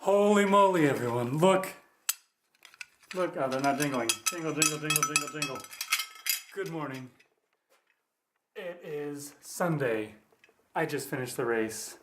Holy moly, everyone, look. Look, oh, they're not jingling. Jingle, jingle, jingle, jingle, jingle. Good morning. It is Sunday. I just finished the race.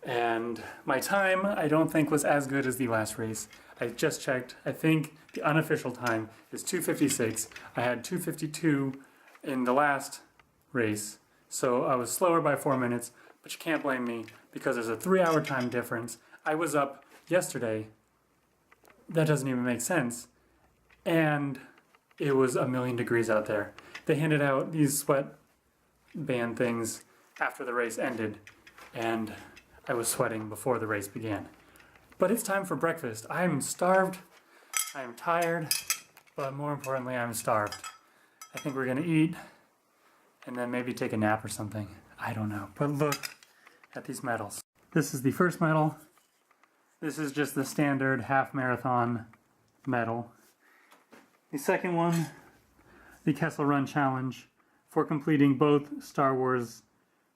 And my time, I don't think, was as good as the last race. I just checked. I think the unofficial time is 2:56. I had 2:52 in the last race. So I was slower by 4 minutes, but you can't blame me because there's a 3-hour time difference. I was up yesterday. That doesn't even make sense. And it was 1,000,000 degrees out there. They handed out these sweat band things after the race ended, and I was sweating before the race began. But it's time for breakfast. I'm starved, I'm tired, but more importantly, I'm starved. I think we're gonna eat and then maybe take a nap or something. I don't know. But look at these medals. This is the first medal. This is just the standard half marathon medal. The second one, the Kessel Run Challenge for completing both Star Wars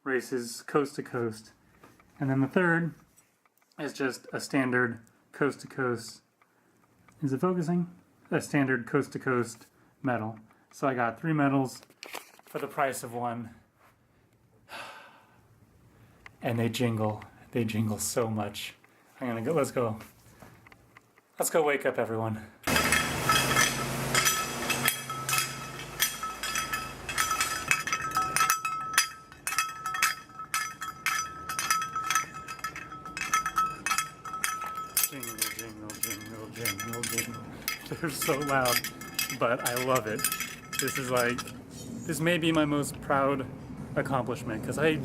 races coast to coast. And then the third is just a standard coast to coast. Is it focusing? A standard coast to coast medal. So I got 3 medals for the price of one. And they jingle. They jingle so much. I'm gonna go, let's go. Let's go wake up everyone. Jingle, jingle, jingle, jingle, jingle. They're so loud, but I love it. This may be my most proud accomplishment because I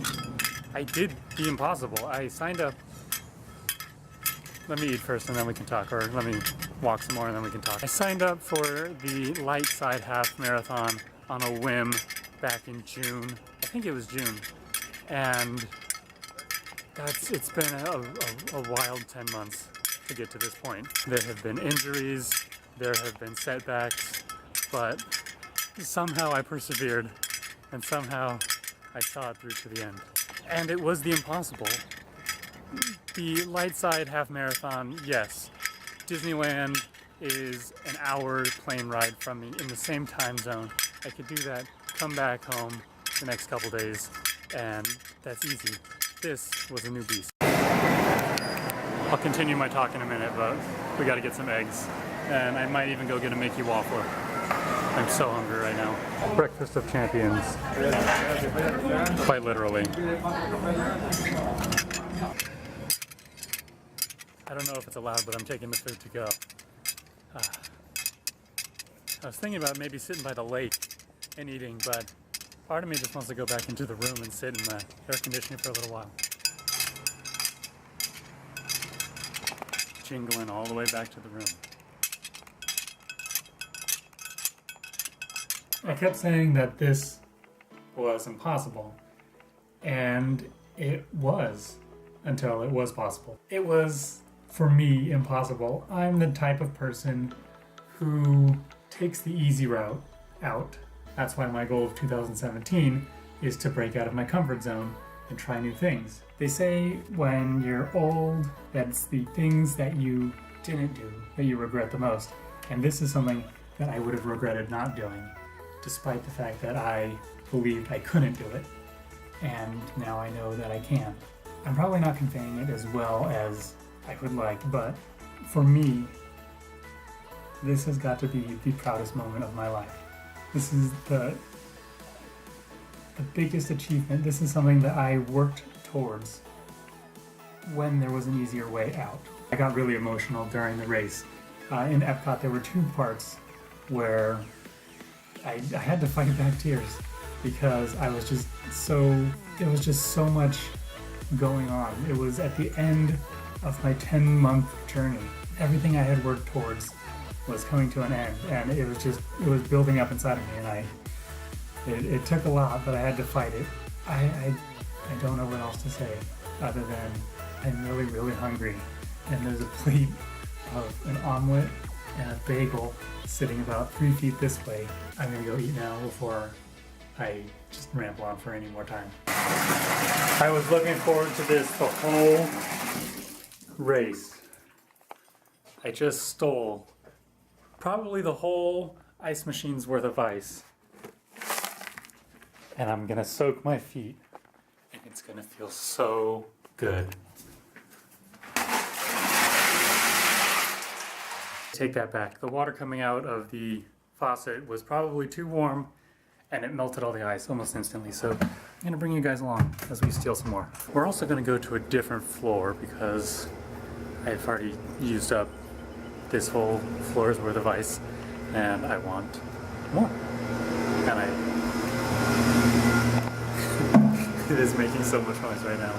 did the impossible. I signed up. Let me eat first and then we can talk, or let me walk some more and then we can talk. I signed up for the light side half marathon on a whim back in June. I think it was June. And it's been a wild 10 months to get to this point. There have been injuries, there have been setbacks, but somehow I persevered and somehow I saw it through to the end. And it was the impossible. The light side half marathon, yes. Disneyland is an hour plane ride from me in the same time zone. I could do that, come back home the next couple days, and that's easy. This was a new beast. I'll continue my talk in a minute, but we gotta get some eggs. And I might even go get a Mickey waffle. I'm so hungry right now. Breakfast of champions. Quite literally. I don't know if it's allowed, but I'm taking the food to go. I was thinking about maybe sitting by the lake and eating, but part of me just wants to go back into the room and sit in the air conditioning for a little while. Jingling all the way back to the room. I kept saying that this was impossible, and it was until it was possible. It was, for me, impossible. I'm the type of person who takes the easy route out. That's why my goal of 2017 is to break out of my comfort zone and try new things. They say when you're old, that's the things that you didn't do that you regret the most. And this is something that I would have regretted not doing, despite the fact that I believed I couldn't do it. And now I know that I can. I'm probably not conveying it as well as I would like, but for me, this has got to be the proudest moment of my life. This is the biggest achievement. This is something that I worked towards when there was an easier way out. I got really emotional during the race. In Epcot, there were 2 parts where I had to fight back tears because I was just there was just so much going on. It was at the end of my 10-month journey. Everything I had worked towards was coming to an end, and it was building up inside of me, and it took a lot, but I had to fight it. I don't know what else to say other than I'm really, really hungry, and there's a plate of an omelet and a bagel sitting about 3 feet this way. I'm gonna go eat now before I just ramble on for any more time. I was looking forward to this the whole race. I just stole probably the whole ice machine's worth of ice. And I'm gonna soak my feet. And it's gonna feel so good. Take that back. The water coming out of the faucet was probably too warm and it melted all the ice almost instantly. So I'm gonna bring you guys along as we steal some more. We're also gonna go to a different floor because I've already used up this whole floor's worth of ice and I want more. And it is making so much noise right now.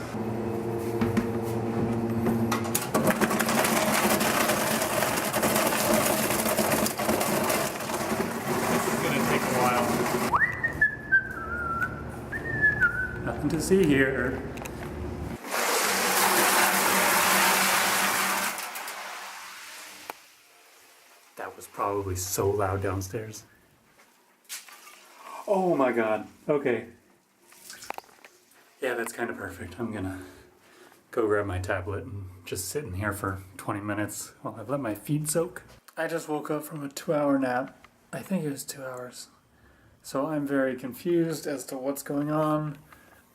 Nothing to see here. That was probably so loud downstairs. Oh my god. Okay. Yeah, that's kind of perfect. I'm gonna go grab my tablet and just sit in here for 20 minutes while I let my feet soak. I just woke up from a 2-hour nap. I think it was 2 hours. So I'm very confused as to what's going on.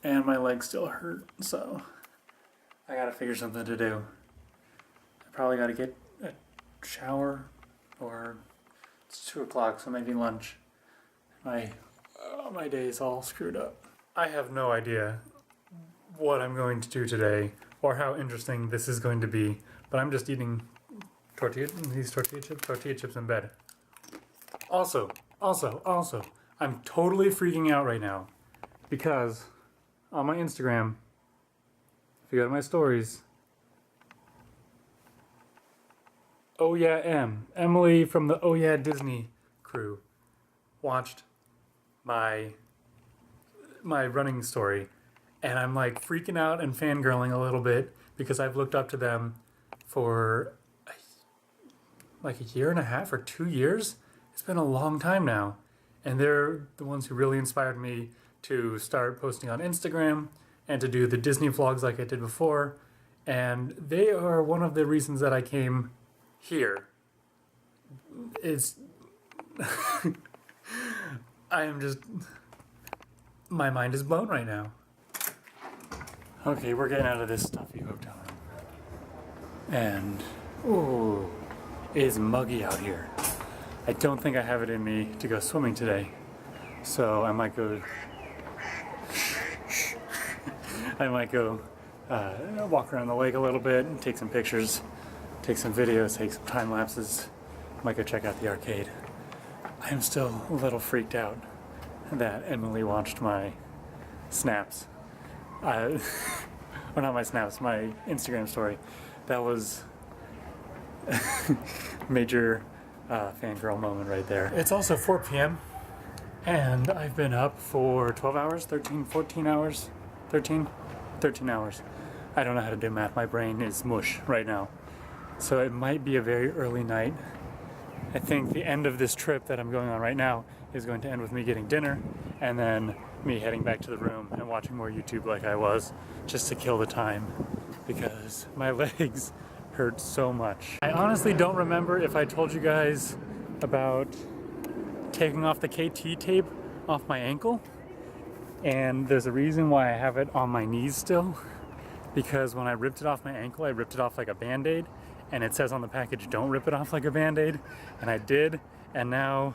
And my legs still hurt, so I gotta figure something to do. I probably gotta get a shower, or it's 2 o'clock, so maybe lunch. My day is all screwed up. I have no idea what I'm going to do today, or how interesting this is going to be, but I'm just eating tortilla chips in bed. Also, I'm totally freaking out right now, because on my Instagram, if you go to my stories, Oh Yeah Emily from the Oh Yeah Disney crew watched my running story, and I'm like freaking out and fangirling a little bit because I've looked up to them for like a year and a half or 2 years. It's been a long time now, and they're the ones who really inspired me to start posting on Instagram and to do the Disney vlogs like I did before. And they are one of the reasons that I came here. It's my mind is blown right now. Okay, we're getting out of this stuffy hotel room. And, ooh, it is muggy out here. I don't think I have it in me to go swimming today. So I might go walk around the lake a little bit and take some pictures, take some videos, take some time lapses. Might go check out the arcade. I am still a little freaked out that Emily watched my snaps. Or not my snaps, my Instagram story. That was major fangirl moment right there. It's also 4 p.m. and I've been up for 12 hours, 13 hours. I don't know how to do math. My brain is mush right now. So it might be a very early night. I think the end of this trip that I'm going on right now is going to end with me getting dinner and then me heading back to the room and watching more YouTube like I was, just to kill the time because my legs hurt so much. I honestly don't remember if I told you guys about taking off the KT tape off my ankle. And there's a reason why I have it on my knees still, because when I ripped it off my ankle, I ripped it off like a Band-Aid, and it says on the package, don't rip it off like a Band-Aid, and I did, and now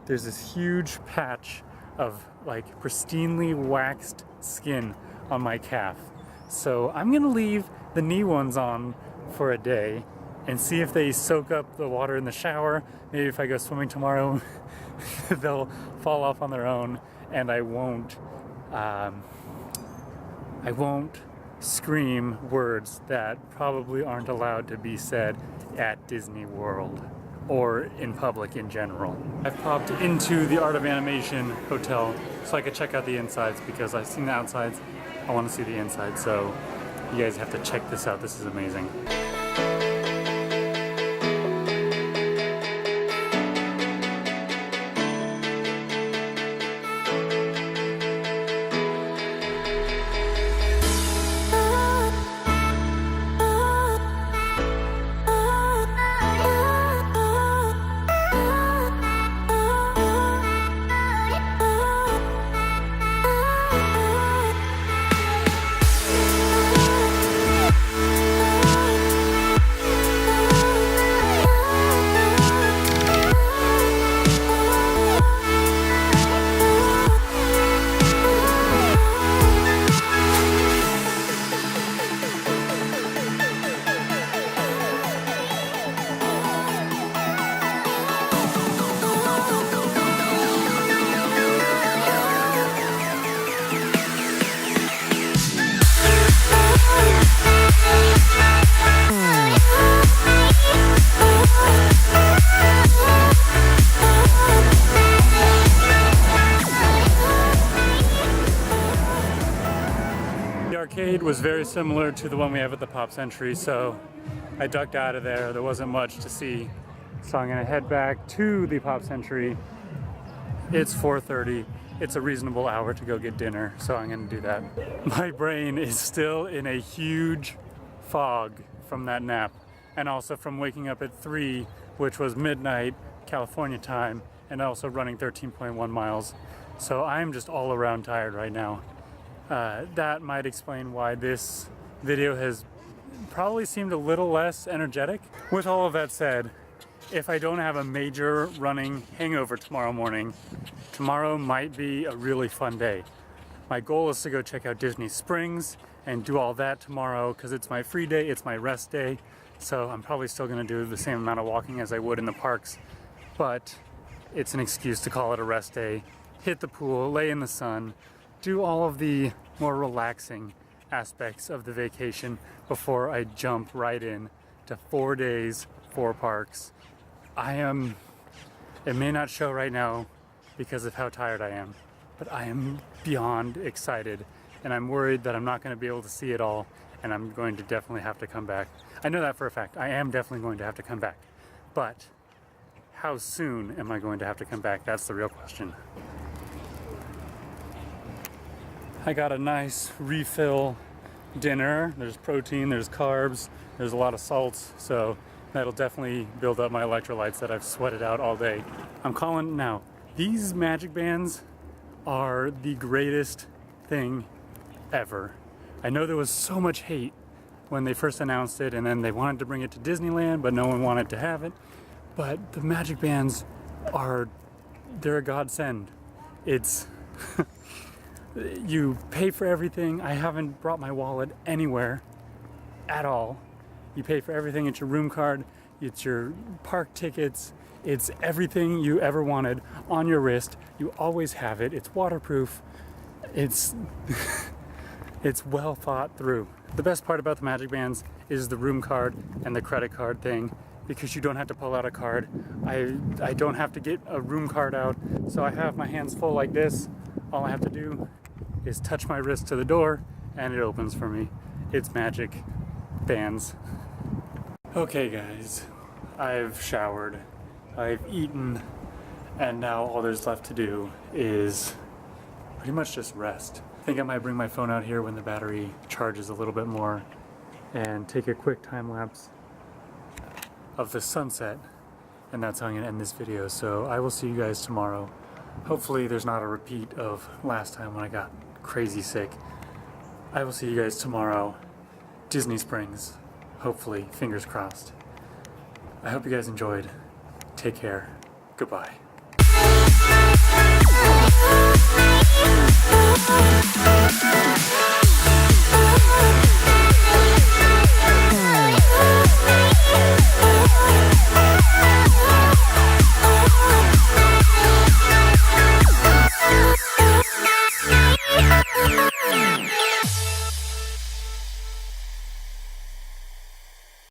there's this huge patch of like pristinely waxed skin on my calf. So I'm gonna leave the knee ones on for a day and see if they soak up the water in the shower. Maybe if I go swimming tomorrow, they'll fall off on their own, and I won't scream words that probably aren't allowed to be said at Disney World or in public in general. I've popped into the Art of Animation hotel so I could check out the insides because I've seen the outsides. I want to see the inside, so you guys have to check this out. This is amazing. made was very similar to the one we have at the Pop Century, so I ducked out of there. There wasn't much to see. So I'm gonna head back to the Pop Century. It's 4:30. It's a reasonable hour to go get dinner, so I'm gonna do that. My brain is still in a huge fog from that nap, and also from waking up at 3, which was midnight California time, and also running 13.1 miles. So I'm just all around tired right now. That might explain why this video has probably seemed a little less energetic. With all of that said, if I don't have a major running hangover tomorrow morning, tomorrow might be a really fun day. My goal is to go check out Disney Springs and do all that tomorrow because it's my free day, it's my rest day. So I'm probably still gonna do the same amount of walking as I would in the parks, but it's an excuse to call it a rest day. Hit the pool, lay in the sun, do all of the more relaxing aspects of the vacation before I jump right in to 4 days, 4 parks. It may not show right now because of how tired I am, but I am beyond excited, and I'm worried that I'm not going to be able to see it all, and I'm going to definitely have to come back. I know that for a fact. I am definitely going to have to come back, but how soon am I going to have to come back? That's the real question. I got a nice refill dinner. There's protein, there's carbs, there's a lot of salts, so that'll definitely build up my electrolytes that I've sweated out all day. I'm calling it now. These magic bands are the greatest thing ever. I know there was so much hate when they first announced it, and then they wanted to bring it to Disneyland, but no one wanted to have it. But the magic bands they're a godsend. It's, you pay for everything. I haven't brought my wallet anywhere at all. You pay for everything. It's your room card, it's your park tickets, it's everything you ever wanted on your wrist. You always have it. It's waterproof. It's it's well thought through. The best part about the magic bands is the room card and the credit card thing, because you don't have to pull out a card. I don't have to get a room card out, so I have my hands full like this. All I have to do is touch my wrist to the door and it opens for me. It's magic bands. Okay guys, I've showered, I've eaten, and now all there's left to do is pretty much just rest. I think I might bring my phone out here when the battery charges a little bit more and take a quick time lapse of the sunset, and that's how I'm gonna end this video. So I will see you guys tomorrow. Hopefully there's not a repeat of last time when I got crazy sick. I will see you guys tomorrow. Disney Springs. Hopefully, fingers crossed. I hope you guys enjoyed. Take care. Goodbye.